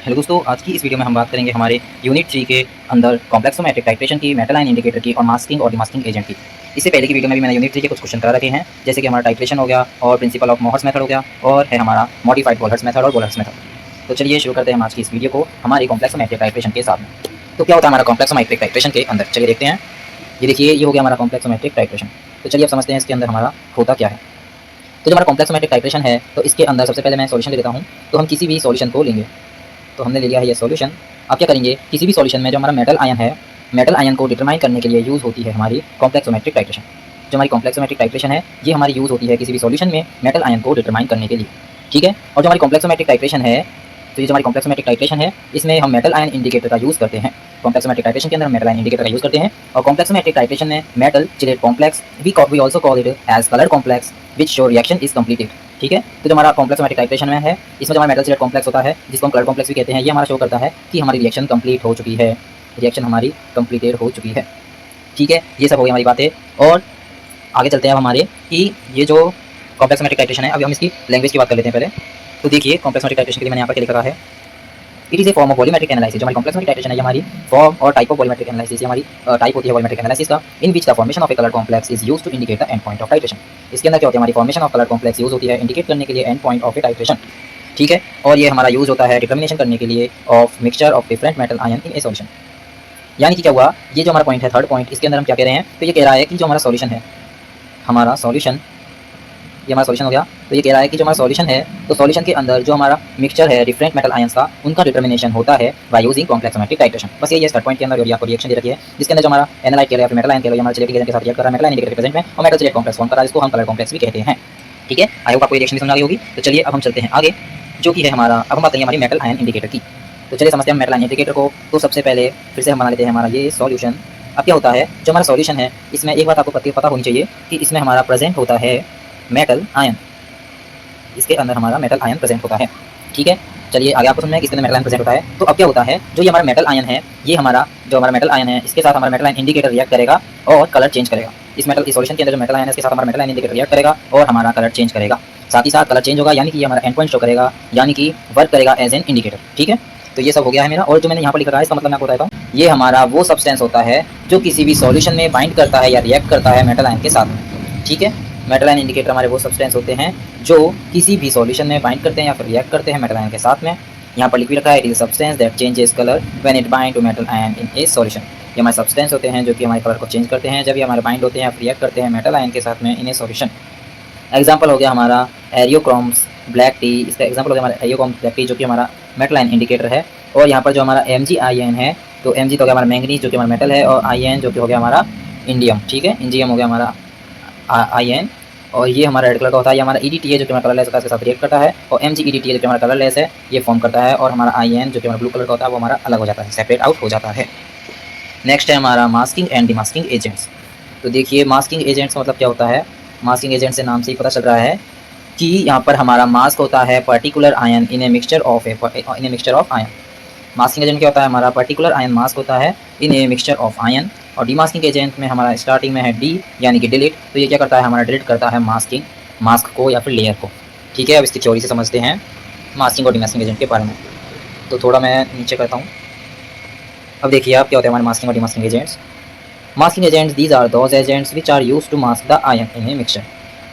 Hello दोस्तों, आज की इस वीडियो में हम बात करेंगे हमारे यूनिट 3 के अंदर कॉम्प्लेक्सोमेट्रिक टाइट्रेशन की, मेटल आयन इंडिकेटर की और मास्किंग और डिमास्किंग एजेंट की। इससे पहले की वीडियो में भी मैंने यूनिट 3 के कुछ क्वेश्चन करा रखे हैं, जैसे कि हमारा टाइट्रेशन हो गया और प्रिंसिपल ऑफ मोहर्स मेथड हो गया और है हमारा मॉडिफाइड बोल्हर्ट्ज़ मेथड और बोल्हर्ट्ज़ मेथड। तो चलिए शुरू करते हैं हम आज की इस वीडियो को हमारी कॉम्प्लेक्सोमेट्रिक टाइट्रेशन के साथ में। तो क्या होता है हमारा कॉम्प्लेक्सोमेट्रिक टाइट्रेशन के अंदर, चलिए देखते हैं। ये देखिए, ये हो गया हमारा कॉम्प्लेक्सोमेट्रिक टाइट्रेशन। तो चलिए अब समझते हैं इसके अंदर हमारा होता क्या है। तो जो हमारा कॉम्प्लेक्सोमेट्रिक टाइट्रेशन है, तो इसके अंदर सबसे पहले मैं सॉल्यूशन ले लेता हूँ। तो हम किसी भी सॉल्यूशन को लेंगे, तो हमने ले लिया है ये सॉल्यूशन। अब क्या करेंगे, किसी भी सॉल्यूशन में जो हमारा मेटल आयन है, मेटल आयन को डिटरमाइन करने के लिए यूज़ होती है हमारी कॉम्प्लेक्सोमेट्रिक टाइट्रेशन। जो हमारी कॉम्प्लेक्सोमेट्रिक टाइट्रेशन है, ये हमारी यूज़ होती है किसी भी सॉल्यूशन में मेटल आयन को डिटरमाइन करने के लिए, ठीक है। और जो हमारी कॉम्प्लेक्सोमेट्रिक टाइट्रेशन है, तो ये जो हमारी कॉम्प्लेक्सोमेट्रिक टाइट्रेशन है, इसमें हम मेटल आयन इंडिकेटर का यूज़ करते हैं। कॉम्प्लेक्सोमेट्रिक टाइट्रेशन के अंदर हम मेटल आयन इंडिकेटर का यूज़ करते हैं। और कॉम्प्लेक्सोमेट्रिक टाइट्रेशन में metal chelate complex we also call it as colour complex which show reaction is completed, ठीक है। तो जो हमारा कॉम्प्लेक्सोमेट्रिक टाइट्रेशन में है, इसमें जो हमारा मेटल चिलेट कॉम्प्लेक्स होता है, जिसको हम कलर कॉम्प्लेक्स भी कहते हैं, ये हमारा शो करता है कि हमारी रिएक्शन कंप्लीट हो चुकी है, रिएक्शन हमारी कंप्लीटेड हो चुकी है, ठीक है। ये सब हो गई हमारी बातें। और आगे चलते हैं अब हमारे कि ये जो कॉम्प्लेक्सोमेट्रिक टाइट्रेशन है, अभी हम इसकी लैंग्वेज की बात कर लेते हैं पहले। तो देखिए, कॉम्प्लेक्सोमेट्रिक टाइट्रेशन के लिए मैंने यहाँ पर क्या लिखा है, it is a form of volumetric analysis. जो हमारी कॉम्प्लेक्सोमेट्रिक टाइट्रेशन है, ये हमारी फॉर्म और टाइप ऑफ वॉल्यूमेट्रिक एनालिसिस, ये हमारी टाइप होती है वॉल्यूमेट्रिक एनालिसिस का, in which the formation of a colour complex is used to indicate the end point of titration. इसके अंदर क्या होती है, हमारी formation of colour complex use होती है इंडिकेट करने के लिए end point of a titration, ठीक है। और ये हमारा यूज होता है डिटर्मिनेशन करने के लिए of mixture of different metal ion in a solution. यानी कि क्या हुआ, ये जो हमारा पॉइंट है, थर्ड पॉइंट, इसके अंदर हम क्या कह रहे हैं, तो ये कह रहा है कि जो हमारा सॉल्यूशन है, हमारा सॉल्यूशन, ये हमारा सॉल्यूशन हो गया। तो ये कह रहा है कि जो हमारा सॉल्यूशन है, तो सॉल्यूशन के अंदर जो हमारा मिक्सचर है डिफरेंट मेटल आयंस का, उनका डिटर्मिनेशन होता है बाय यूजिंग कॉम्प्लेक्सोमेट्रिक टाइट्रेशन। बस ये थर्ड पॉइंट के अंदर आपको रिएक्शन दे रखी है, जिसके अंदर जो हमारा एनालाइट कह रहा है, फिर मेटल आयन कह रहा है, हमारा चिलेट के साथ रिएक्ट कर रहा है, मेटल आयन इंडिकेटर प्रेजेंट में और मेटल चिलेट कॉम्प्लेक्स फॉर्म कर रहा है, इसको हम कलर कॉम्प्लेक्स भी कहते हैं, ठीक है। आई होप आपको ये रिएक्शन भी समझ आ गई होगी। तो चलिए अब हम चलते हैं आगे, जो कि है हमारा, अब हम बात करेंगे हमारी मेटल आयन इंडिकेटर की। तो चलिए समझते हैं मेटल आयन इंडिकेटर को। तो सबसे पहले फिर से हम बना लेते हैं हमारा ये सॉल्यूशन। अब क्या होता है, जो हमारा सॉल्यूशन है, इसमें एक बात आपको पता होनी चाहिए कि इसमें हमारा प्रेजेंट होता है मेटल आयन, इसके अंदर हमारा मेटल आयन प्रेजेंट होता है, ठीक है। चलिए आगे आपको समझना है कि इसके अंदर मेटल आयन प्रेजेंट होता है। तो अब क्या होता है, जो ये हमारा मेटल आयन है, ये हमारा जो हमारा मेटल आयन है, इसके साथ हमारा मेटल आयन इंडिकेटर रिएक्ट करेगा और कलर चेंज करेगा। इस सॉल्यूशन के अंदर जो मेटल आयन है, इसके साथ हमारा मेटल आयन इंडिकेटर रिएक्ट करेगा और हमारा कलर चेंज करेगा। साथ ही साथ कलर चेंज होगा, यानी कि ये हमारा एंड पॉइंट शो करेगा, यानी कि वर्क करेगा एज एन इंडिकेटर, ठीक है। तो ये सब हो गया है मेरा। और जो मैंने यहाँ पर लिखा है, इसका मतलब मैं आपको बताता हूँ, ये हमारा वो सब्सटेंस होता है जो किसी भी सॉल्यूशन में बाइंड करता है या रिएक्ट करता है मेटल आयन के साथ में, ठीक है। मेटल आयन इंडिकेटर हमारे वो सब्सटेंस होते हैं जो किसी भी सॉल्यूशन में बाइंड करते हैं या फिर रिएक्ट करते हैं मेटल आयन के साथ में। यहाँ पर लिख भी रखा है, it is substance that changes colour when it bind to metal ion in a solution. ये हमारे सब्सटेंस होते हैं जो कि हमारे कलर को चेंज करते हैं जब ये हमारे बाइंड होते हैं या फिर रिएक्ट करते हैं मेटल आयन के साथ में इन ए सॉल्यूशन। एग्जाम्पल हो गया हमारा एरियोक्रोम्स ब्लैक टी, इसका एग्जाम्पल हो गया हमारा एरियोक्रोम्स ब्लैक टी, जो कि हमारा मेटल आयन इंडिकेटर है। और यहाँ पर जो हमारा MgIN है, तो Mg तो हो गया हमारा मैंगनीज, जो कि हमारा मेटल है, और IN जो कि हो गया हमारा इंडियम, ठीक है। इंडियम हो गया हमारा IN। और ये हमारा रेड कलर का होता है, ये हमारा EDT है जो कि हमारा कलरलेस होता है, इसके साथ रिएक्ट करता है। और MgEDT है जो कि हमारा कलरलेस है, ये फॉर्म करता है। और हमारा IN जो कि हमारा ब्लू कलर का होता है, वो हमारा अलग हो जाता है, सेपरेट आउट हो जाता है। नेक्स्ट है हमारा मास्किंग एंड डिमास्किंग एजेंट्स। तो देखिए, मास्किंग एजेंट्स मतलब क्या होता है, मास्किंग एजेंट से नाम से ही पता चल रहा है कि यहाँ पर हमारा मास्क होता है particular ion in a mixture of ion. Masking agent क्या होता है, हमारा पर्टिकुलर आयन मास्क होता है इन ए मिक्सचर ऑफ आयन। और डीमास्किंग एजेंट में हमारा स्टार्टिंग में है डी, यानी कि डिलीट। तो ये क्या करता है, हमारा डिलीट करता है मास्क को या फिर लेयर को, ठीक है। अब इसकी थ्योरी से समझते हैं मास्किंग और डीमास्किंग एजेंट के बारे में। तो थोड़ा मैं नीचे करता हूँ। अब देखिए आप क्या होता है हमारे मास्किंग और demasking agents. Masking agents, these are those agents which are use to mask the ion in a mixture.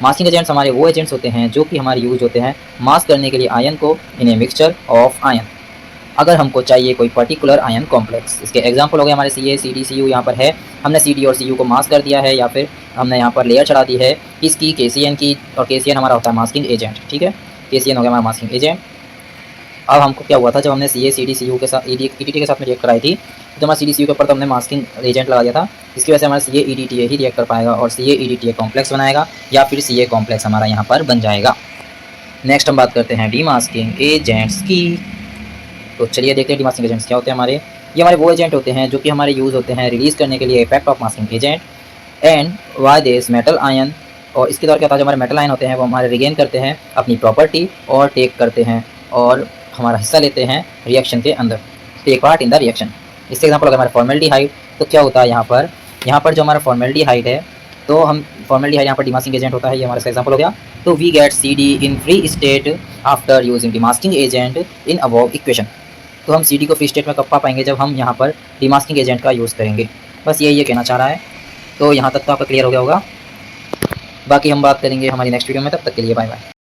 Masking agents हमारे वो एजेंट्स होते हैं जो कि हमारे यूज होते हैं मास्क करने के लिए आयन को इन ए मिक्सचर ऑफ आयन, अगर हमको चाहिए कोई पर्टिकुलर आयन कॉम्प्लेक्स। इसके एग्जांपल हो गए हमारे Ca, Cd, Cu। यहाँ पर है, हमने Cd और Cu को मास्क कर दिया है, या फिर हमने यहाँ पर लेयर चढ़ा दी है इसकी KCN की, और KCN हमारा होता है मास्किंग एजेंट, ठीक है। KCN हो गया हमारा मास्किंग एजेंट। अब हमको क्या हुआ था, जब हमने Ca, Cd, Cu के साथ EDT के साथ में रिएक्ट कराई थी, तो हमारा Cd, Cu के ऊपर तो हमने मास्किंग एजेंट लगा दिया था। इसकी वजह से हमारा Ca, EDTA ही रिएक्ट कर पाएगा और Ca, EDTA कॉम्प्लेक्स बनाएगा, या फिर Ca कॉम्प्लेक्स हमारा यहाँ पर बन जाएगा। नेक्स्ट हम बात करते हैं डीमास्किंग एजेंट्स की। तो चलिए देखते हैं डीमास्किंग एजेंट्स क्या होते हैं हमारे। ये हमारे वो एजेंट होते हैं जो कि हमारे यूज़ होते हैं रिलीज़ करने के लिए effect of masking agent and why this metal ion. और इसके द्वारा क्या होता है, जो हमारे मेटल आयन होते हैं वो हमारे रिगेन करते हैं अपनी प्रॉपर्टी और टेक करते हैं और हमारा हिस्सा लेते हैं रिएक्शन के अंदर, take part in the reaction. इसके एग्जाम्पल अगर हमारा फॉर्मेल्डिहाइड, तो क्या होता है यहाँ पर जो हमारा फॉर्मेल्डिहाइड है, तो हम फॉर्मेल्डिहाइड यहाँ पर डीमास्किंग एजेंट होता है, ये हमारा इसका एग्जाम्पल हो गया। तो we get CD in free state after using demasking agent in above equation. तो हम CD को फ्री स्टेट में कब पा पाएंगे, जब हम यहाँ पर डिमास्किंग एजेंट का यूज़ करेंगे। बस यही ये कहना चाह रहा है। तो यहाँ तक तो आपका क्लियर हो गया होगा। बाकी हम बात करेंगे हमारी नेक्स्ट वीडियो में, तब तक के लिए बाय बाय।